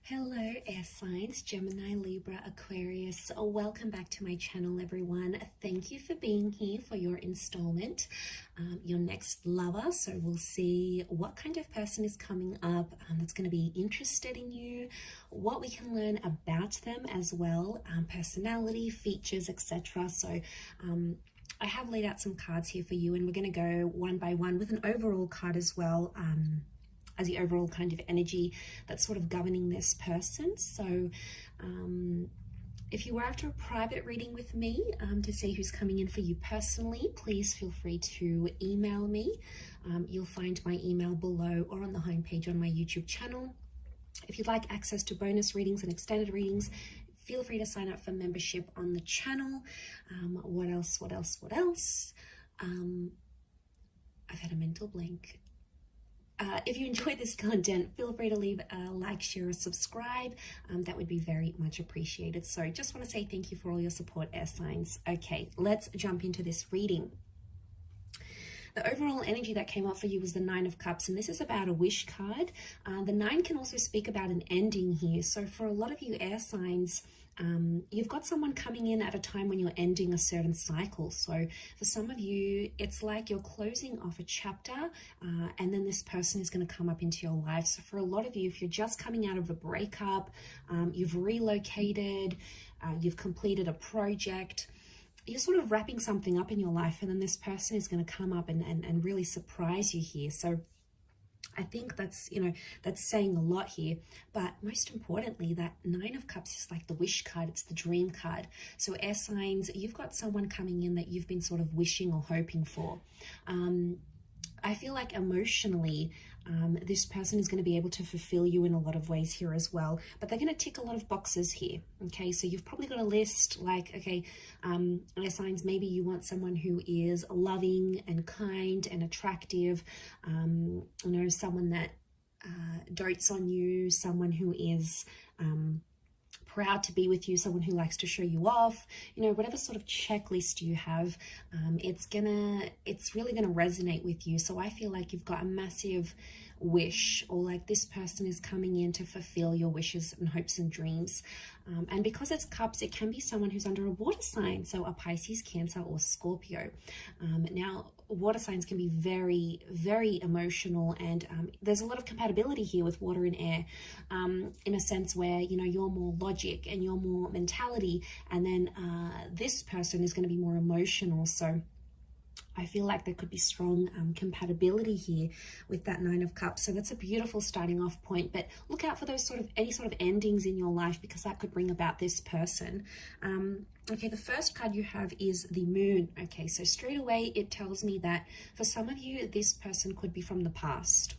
Hello air signs, Gemini, Libra, Aquarius. Welcome back to my channel, everyone. Thank you for being here for your installment, your next lover. So we'll see what kind of person is coming up that's going to be interested in you, what we can learn about them as well, personality, features, etc. So I have laid out some cards here for you, and we're going to go one by one with an overall card as well, as the overall kind of energy that's sort of governing this person. So if you were after a private reading with me to see who's coming in for you personally, please feel free to email me. You'll find my email below or on the homepage on my YouTube channel. If you'd like access to bonus readings and extended readings, feel free to sign up for membership on the channel. What else? I've had a mental blank. If you enjoyed this content, feel free to leave a like, share, or subscribe. That would be very much appreciated. So just want to say thank you for all your support, air signs. Okay, let's jump into this reading. The overall energy that came up for you was the Nine of Cups, and this is about a wish card. The Nine can also speak about an ending here. So for a lot of you air signs, you've got someone coming in at a time when you're ending a certain cycle. So for some of you, it's like you're closing off a chapter and then this person is going to come up into your life. So for a lot of you, if you're just coming out of a breakup, you've relocated, you've completed a project, you're sort of wrapping something up in your life, and then this person is going to come up and really surprise you here. So I think that's, that's saying a lot here. But most importantly, that Nine of Cups is like the wish card. It's the dream card. So air signs, you've got someone coming in that you've been sort of wishing or hoping for. I feel like emotionally, this person is going to be able to fulfill you in a lot of ways here as well, but they're going to tick a lot of boxes here. Okay, so you've probably got a list like, okay, air signs, maybe you want someone who is loving and kind and attractive, someone that dotes on you, someone who is proud to be with you, someone who likes to show you off, whatever sort of checklist you have, it's really gonna resonate with you. So I feel like you've got a massive wish, or like this person is coming in to fulfill your wishes and hopes and dreams. And because it's cups, it can be someone who's under a water sign, so a Pisces, Cancer, or Scorpio. Now, water signs can be very, very emotional, and there's a lot of compatibility here with water and air, in a sense where, you're more logic and you're more mentality, and then this person is going to be more emotional. So I feel like there could be strong compatibility here with that Nine of Cups. So that's a beautiful starting off point, but look out for those any sort of endings in your life, because that could bring about this person. Okay, the first card you have is the Moon. Okay, so straight away it tells me that for some of you, this person could be from the past.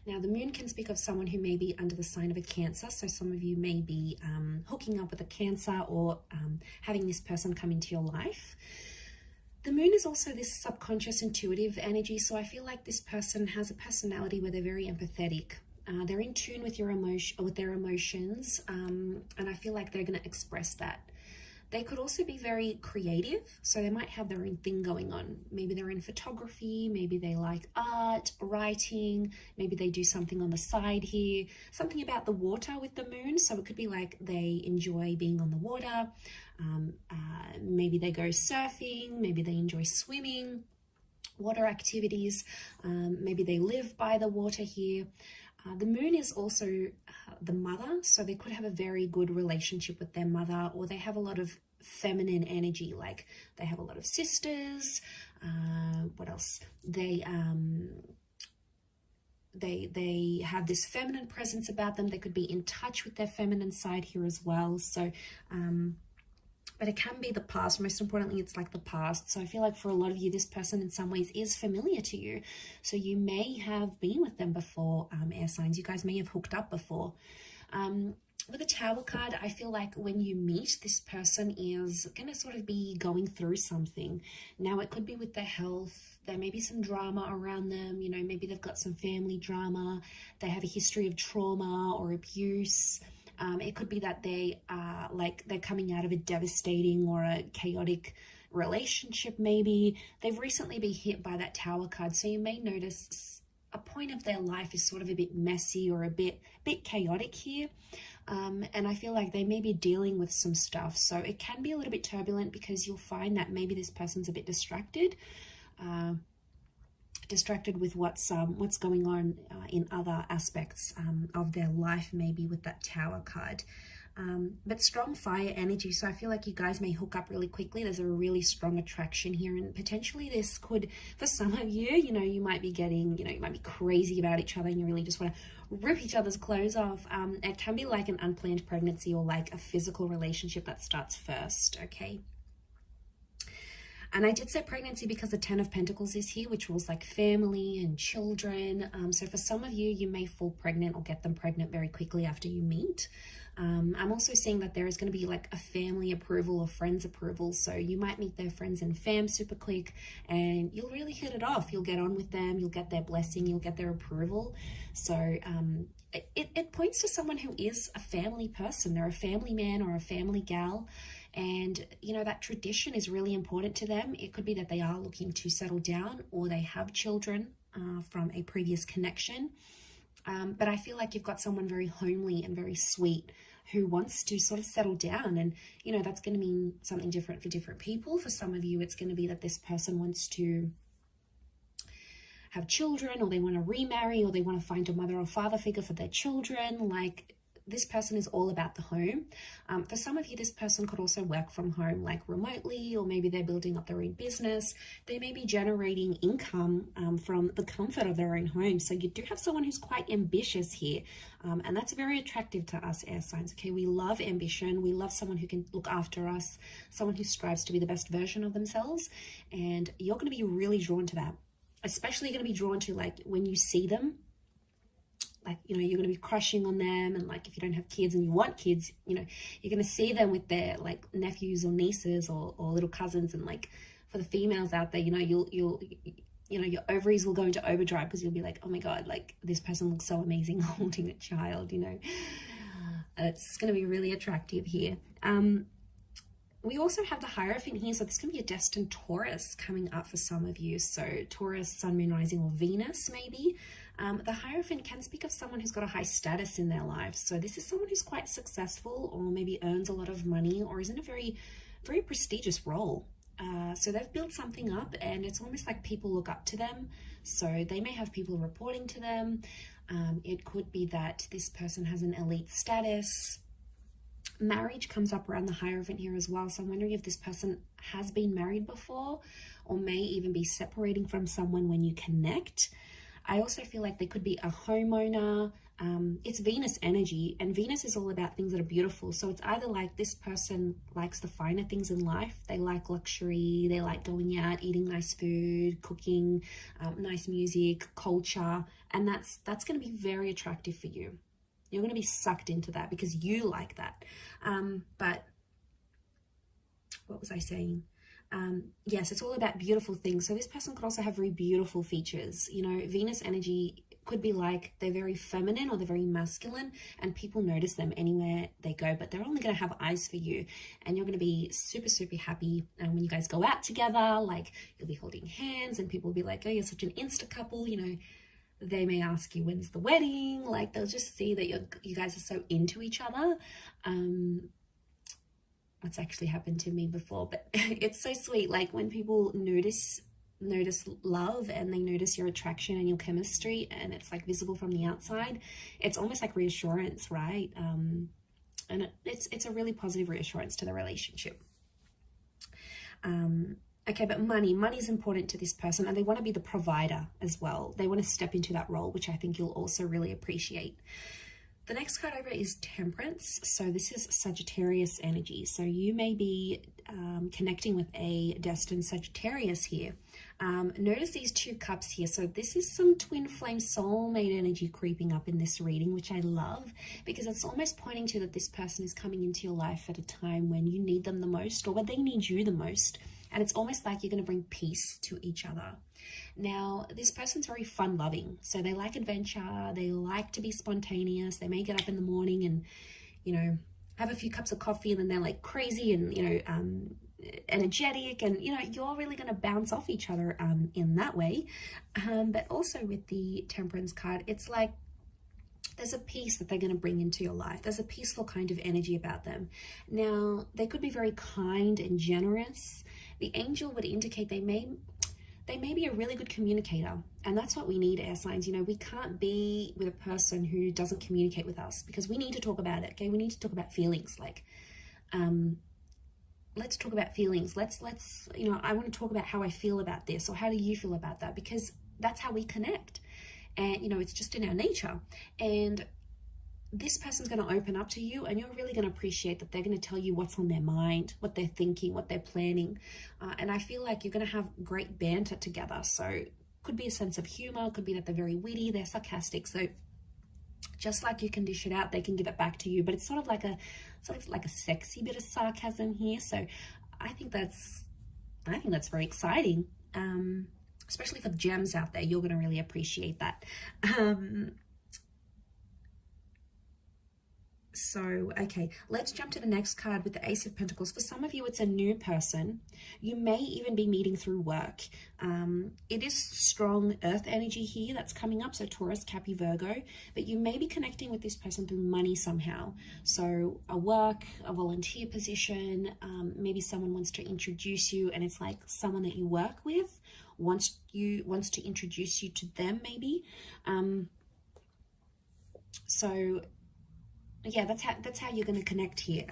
Now, the Moon can speak of someone who may be under the sign of a Cancer. So some of you may be hooking up with a Cancer, or having this person come into your life. The Moon is also this subconscious intuitive energy. So I feel like this person has a personality where they're very empathetic. They're in tune with their emotions, and I feel like they're going to express that. They could also be very creative, so they might have their own thing going on. Maybe they're in photography, maybe they like art, writing, maybe they do something on the side here, something about the water with the Moon. So it could be like they enjoy being on the water, maybe they go surfing, maybe they enjoy swimming, water activities, maybe they live by the water here. The Moon is also the mother, so they could have a very good relationship with their mother, or they have a lot of feminine energy, like they have a lot of sisters. What else? They have this feminine presence about them. They could be in touch with their feminine side here as well. So but it can be the past. Most importantly, it's like the past. So I feel like for a lot of you, this person in some ways is familiar to you. So you may have been with them before, air signs. You guys may have hooked up before. With the Tower card, I feel like when you meet, this person is going to sort of be going through something. Now, it could be with their health. There may be some drama around them. Maybe they've got some family drama. They have a history of trauma or abuse. It could be that they are they're coming out of a devastating or a chaotic relationship. Maybe they've recently been hit by that Tower card. So you may notice a point of their life is sort of a bit messy or a bit chaotic here. And I feel like they may be dealing with some stuff. So it can be a little bit turbulent because you'll find that maybe this person's a bit distracted with what's going on in other aspects of their life, maybe with that Tower card. But strong fire energy, so I feel like you guys may hook up really quickly. There's a really strong attraction here, and potentially this could, for some of you, you might be getting, you might be crazy about each other and you really just want to rip each other's clothes off. It can be like an unplanned pregnancy or like a physical relationship that starts first, okay? And I did say pregnancy because the 10 of Pentacles is here, which rules like family and children. So for some of you, you may fall pregnant or get them pregnant very quickly after you meet. I'm also seeing that there is going to be like a family approval or friends approval. So you might meet their friends and fam super quick and you'll really hit it off. You'll get on with them. You'll get their blessing. You'll get their approval. So it points to someone who is a family person. They're a family man or a family gal. And, that tradition is really important to them. It could be that they are looking to settle down or they have children from a previous connection. But I feel like you've got someone very homely and very sweet who wants to sort of settle down. And, that's going to mean something different for different people. For some of you, it's going to be that this person wants to have children, or they want to remarry, or they want to find a mother or father figure for their children. Like, this person is all about the home. For some of you, this person could also work from home, like remotely, or maybe they're building up their own business. They may be generating income from the comfort of their own home. So you do have someone who's quite ambitious here. And that's very attractive to us air signs. Okay, we love ambition. We love someone who can look after us, someone who strives to be the best version of themselves. And you're going to be really drawn to that. Especially going to be drawn to, like, when you see them. Like, you're going to be crushing on them. And like, if you don't have kids and you want kids, you're going to see them with their like nephews or nieces or little cousins. And like, for the females out there, your ovaries will go into overdrive because you'll be like, oh my God, like this person looks so amazing holding a child, It's going to be really attractive here. We also have the Hierophant here, so this can be a destined Taurus coming up for some of you. So Taurus, Sun, Moon, Rising, or Venus maybe. The Hierophant can speak of someone who's got a high status in their lives. So this is someone who's quite successful, or maybe earns a lot of money, or is in a very, very prestigious role. So they've built something up, and it's almost like people look up to them. So they may have people reporting to them. It could be that this person has an elite status. Marriage comes up around the Hierophant here as well. So I'm wondering if this person has been married before, or may even be separating from someone when you connect. I also feel like they could be a homeowner. It's Venus energy, and Venus is all about things that are beautiful. So it's either like this person likes the finer things in life. They like luxury. They like going out, eating nice food, cooking, nice music, culture. And that's going to be very attractive for you. You're going to be sucked into that because you like that. But what was I saying? Yes, it's all about beautiful things. So this person could also have very beautiful features. Venus energy could be like they're very feminine or they're very masculine, and people notice them anywhere they go, but they're only going to have eyes for you, and you're going to be super, super happy. And when you guys go out together, like you'll be holding hands and people will be like, oh, you're such an Insta couple, They may ask you, when's the wedding? Like, they'll just see that you guys are so into each other. That's actually happened to me before, but it's so sweet. Like, when people notice love and they notice your attraction and your chemistry, and it's like visible from the outside, it's almost like reassurance, right? And it's a really positive reassurance to the relationship. Okay, but money is important to this person, and they want to be the provider as well. They want to step into that role, which I think you'll also really appreciate. The next card over is Temperance. So this is Sagittarius energy. So you may be connecting with a destined Sagittarius here. Notice these 2 cups here. So this is some twin flame soulmate energy creeping up in this reading, which I love, because it's almost pointing to that this person is coming into your life at a time when you need them the most, or when they need you the most. And it's almost like you're going to bring peace to each other. Now, this person's very fun-loving. So they like adventure. They like to be spontaneous. They may get up in the morning and, have a few cups of coffee, and then they're like crazy and, energetic, and you're really going to bounce off each other in that way. But also with the Temperance card, it's like there's a peace that they're going to bring into your life. There's a peaceful kind of energy about them. Now, they could be very kind and generous. The angel would indicate they may be a really good communicator, and that's what we need, air signs. We can't be with a person who doesn't communicate with us, because we need to talk about it. Okay, we need to talk about feelings. Like, let's talk about feelings. Let's I want to talk about how I feel about this, or how do you feel about that, because that's how we connect. And it's just in our nature. And this person's going to open up to you, and you're really going to appreciate that they're going to tell you what's on their mind, what they're thinking, what they're planning. And I feel like you're going to have great banter together. So could be a sense of humor, could be that they're very witty, they're sarcastic. So just like you can dish it out, they can give it back to you. But it's sort of like a sexy bit of sarcasm here. So I think that's very exciting. Especially for the gems out there, you're going to really appreciate that. So, okay, let's jump to the next card with the Ace of Pentacles. For some of you, it's a new person. You may even be meeting through work. It is strong earth energy here that's coming up, so Taurus, Cappy, Virgo. But you may be connecting with this person through money somehow. So a work, a volunteer position, maybe someone wants to introduce you, and it's like someone that you work with wants to introduce you to them, maybe. So yeah, that's how you're going to connect here.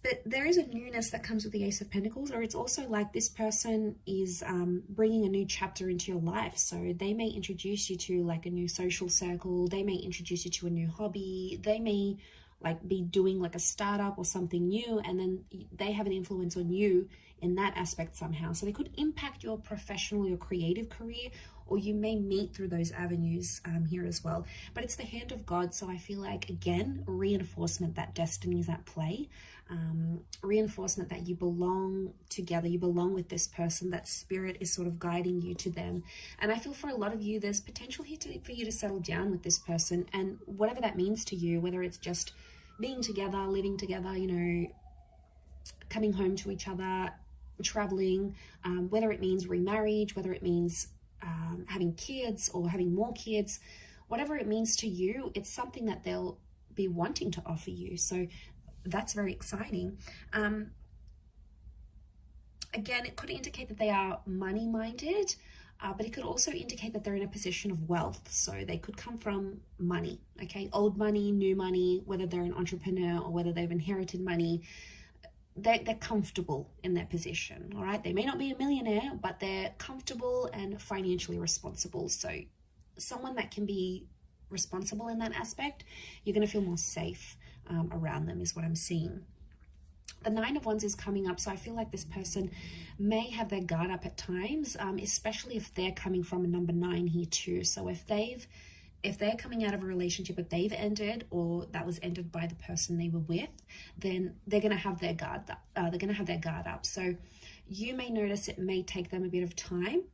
But there is a newness that comes with the Ace of Pentacles, or it's also like this person is bringing a new chapter into your life. So they may introduce you to like a new social circle. They may introduce you to a new hobby. They may like be doing like a startup or something new, and then they have an influence on you in that aspect somehow. So they could impact your professional or creative career, or you may meet through those avenues here as well. But it's the hand of God, so I feel like, again, reinforcement that destiny is at play. Reinforcement that you belong together, you belong with this person, that spirit is sort of guiding you to them. And I feel for a lot of you, there's potential here for you to settle down with this person, and whatever that means to you, whether it's just being together, living together, coming home to each other, traveling, whether it means remarriage, whether it means having kids or having more kids, whatever it means to you, it's something that they'll be wanting to offer you. So that's very exciting. Again, it could indicate that they are money-minded, but it could also indicate that they're in a position of wealth. So they could come from money, okay? Old money, new money, whether they're an entrepreneur or whether they've inherited money. They're comfortable in their position, all right? They may not be a millionaire, but they're comfortable and financially responsible. So someone that can be responsible in that aspect, you're going to feel more safe around them is what I'm seeing. The Nine of Wands is coming up, so I feel like this person may have their guard up at times, especially if they're coming from a number 9 here too. So if they're coming out of a relationship that they've ended, or that was ended by the person they were with, then they're going to have their guard up. So you may notice it may take them a bit of time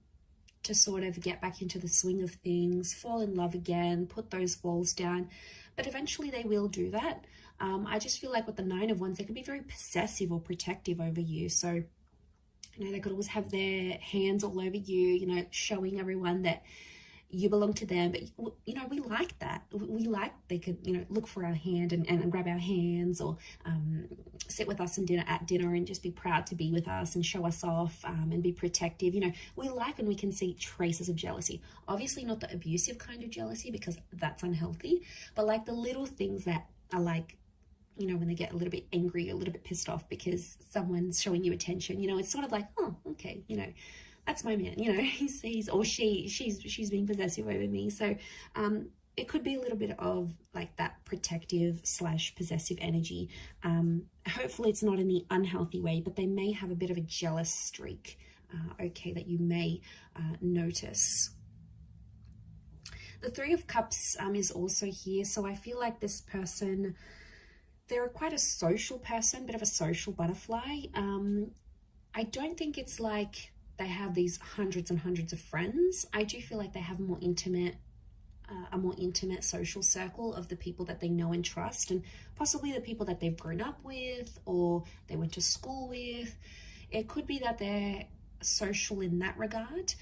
to sort of get back into the swing of things, fall in love again, put those walls down. But eventually they will do that. I just feel like with the Nine of Wands, they could be very possessive or protective over you. So, they could always have their hands all over you, showing everyone that you belong to them. But, we like that. We like they could, look for our hand and grab our hands, or sit with us at dinner and just be proud to be with us and show us off, and be protective. We like when we can see traces of jealousy. Obviously not the abusive kind of jealousy, because that's unhealthy, but like the little things that are like, when they get a little bit angry, a little bit pissed off because someone's showing you attention, it's sort of like, oh, okay, that's my man, he's or she's being possessive over me. So it could be a little bit of like that protective / possessive energy. Hopefully it's not in the unhealthy way, but they may have a bit of a jealous streak, that you may notice. The Three of Cups is also here. So I feel like this person, they're quite a social person, bit of a social butterfly. I don't think it's like they have these hundreds and hundreds of friends. I do feel like they have more intimate a more intimate social circle of the people that they know and trust, and possibly the people that they've grown up with or they went to school with. It could be that they're social in that regard.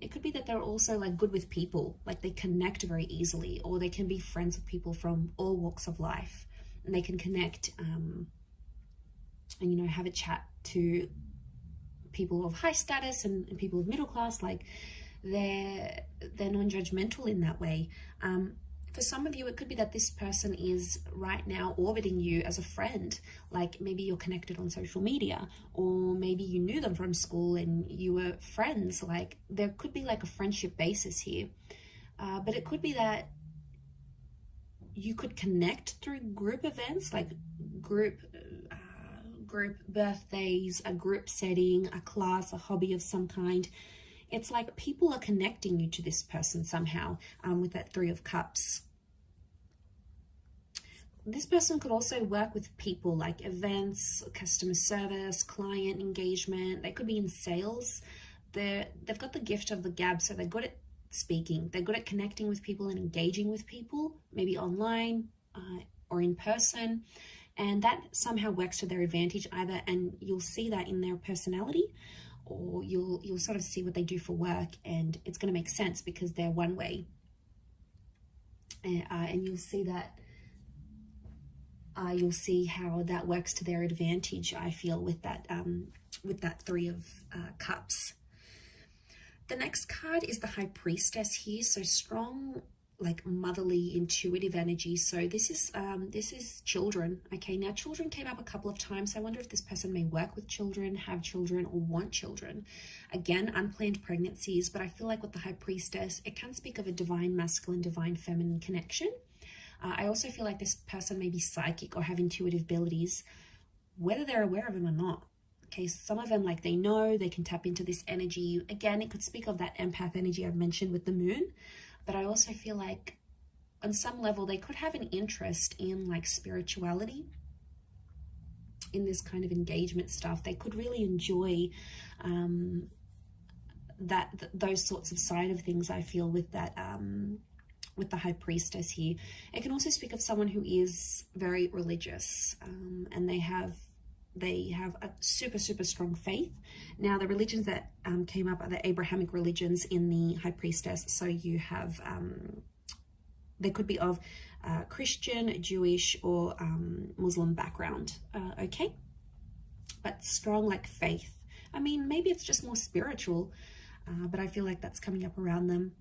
It could be that they're also like good with people, like they connect very easily, or they can be friends with people from all walks of life, and they can connect and, you know, have a chat to people of high status and people of middle class. Like they're non-judgmental in that way. For some of you, it could be that this person is right now orbiting you as a friend. Like maybe you're connected on social media, or maybe you knew them from school and you were friends. Like there could be like a friendship basis here. But it could be that you could connect through group events, like group birthdays, a group setting, a class, a hobby of some kind. It's like people are connecting you to this person somehow, with that Three of Cups. This person could also work with people, like events, customer service, client engagement. They could be in sales. They've got the gift of the gab, so they're good at speaking. They're good at connecting with people and engaging with people, maybe online or in person. And that somehow works to their advantage either, and you'll see that in their personality, or you'll sort of see what they do for work, and it's going to make sense because they're one way. And you'll see that you'll see how that works to their advantage, I feel, with that Three of Cups. The next card is the High Priestess here. So strong, like motherly, intuitive energy. So this is children. Okay, now children came up a couple of times. I wonder if this person may work with children, have children, or want children. Again, unplanned pregnancies, but I feel like with the High Priestess, it can speak of a divine masculine, divine feminine connection. I also feel like this person may be psychic or have intuitive abilities, whether they're aware of them or not. Okay, some of them, like they know, they can tap into this energy. Again, it could speak of that empath energy I've mentioned with the moon. But I also feel like on some level, they could have an interest in like spirituality, in this kind of engagement stuff. They could really enjoy those sorts of side of things, I feel, with that, with the High Priestess here. It can also speak of someone who is very religious, and they have a super, super strong faith. Now, the religions that came up are the Abrahamic religions in the High Priestess. So you have, they could be of Christian, Jewish, or Muslim background, okay? But strong, like faith. I mean, maybe it's just more spiritual, but I feel like that's coming up around them.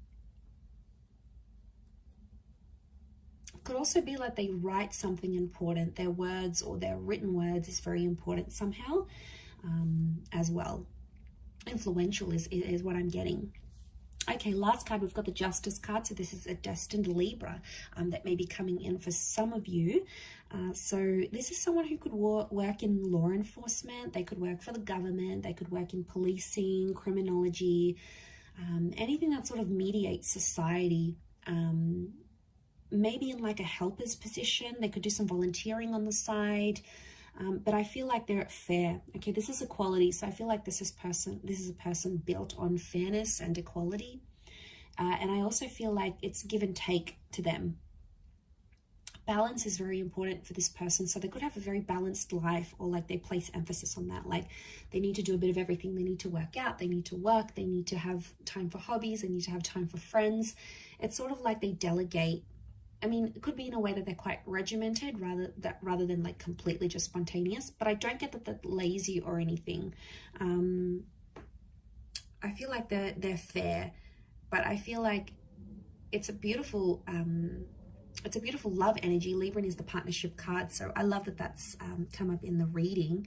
Could also be like they write something important. Their words or their written words is very important somehow, as well. Influential is what I'm getting. Okay, last card, we've got the Justice card. So this is a destined Libra that may be coming in for some of you. So this is someone who could work in law enforcement. They could work for the government. They could work in policing, criminology, anything that sort of mediates society. Maybe in like a helper's position. They could do some volunteering on the side. But I feel like they're fair. Okay, this is equality. So I feel like this is a person built on fairness and equality. And I also feel like it's give and take to them. Balance is very important for this person. So they could have a very balanced life, or like they place emphasis on that. Like they need to do a bit of everything. They need to work out. They need to work. They need to have time for hobbies. They need to have time for friends. It's sort of like they delegate. I mean, it could be in a way that they're quite regimented rather than like completely just spontaneous, but I don't get that they're lazy or anything. I feel like they're fair, but I feel like it's a beautiful love energy. Libra is the partnership card, so I love that that's come up in the reading.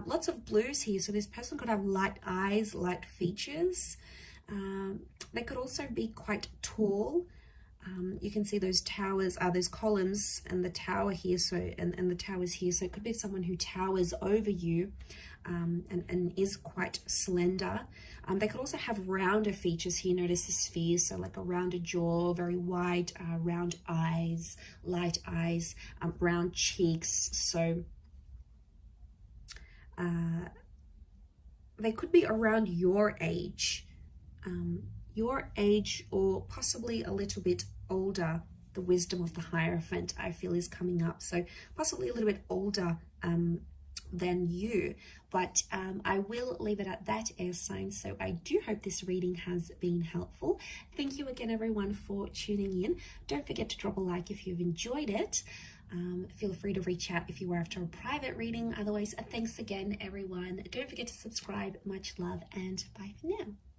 Lots of blues here, so this person could have light eyes, light features. They could also be quite tall. You can see those towers, those columns, and the tower here, so and the towers here. So it could be someone who towers over you, and is quite slender. They could also have rounder features here. Notice the spheres, so like a rounder jaw, very wide, round eyes, light eyes, round cheeks. So they could be around your age. your age or possibly a little bit older. The wisdom of the Hierophant, I feel, is coming up. So possibly a little bit older than you, but I will leave it at that, air signs. So I do hope this reading has been helpful. Thank you again, everyone, for tuning in. Don't forget to drop a like if you've enjoyed it. Feel free to reach out if you are after a private reading. Otherwise, thanks again, everyone. Don't forget to subscribe. Much love, and bye for now.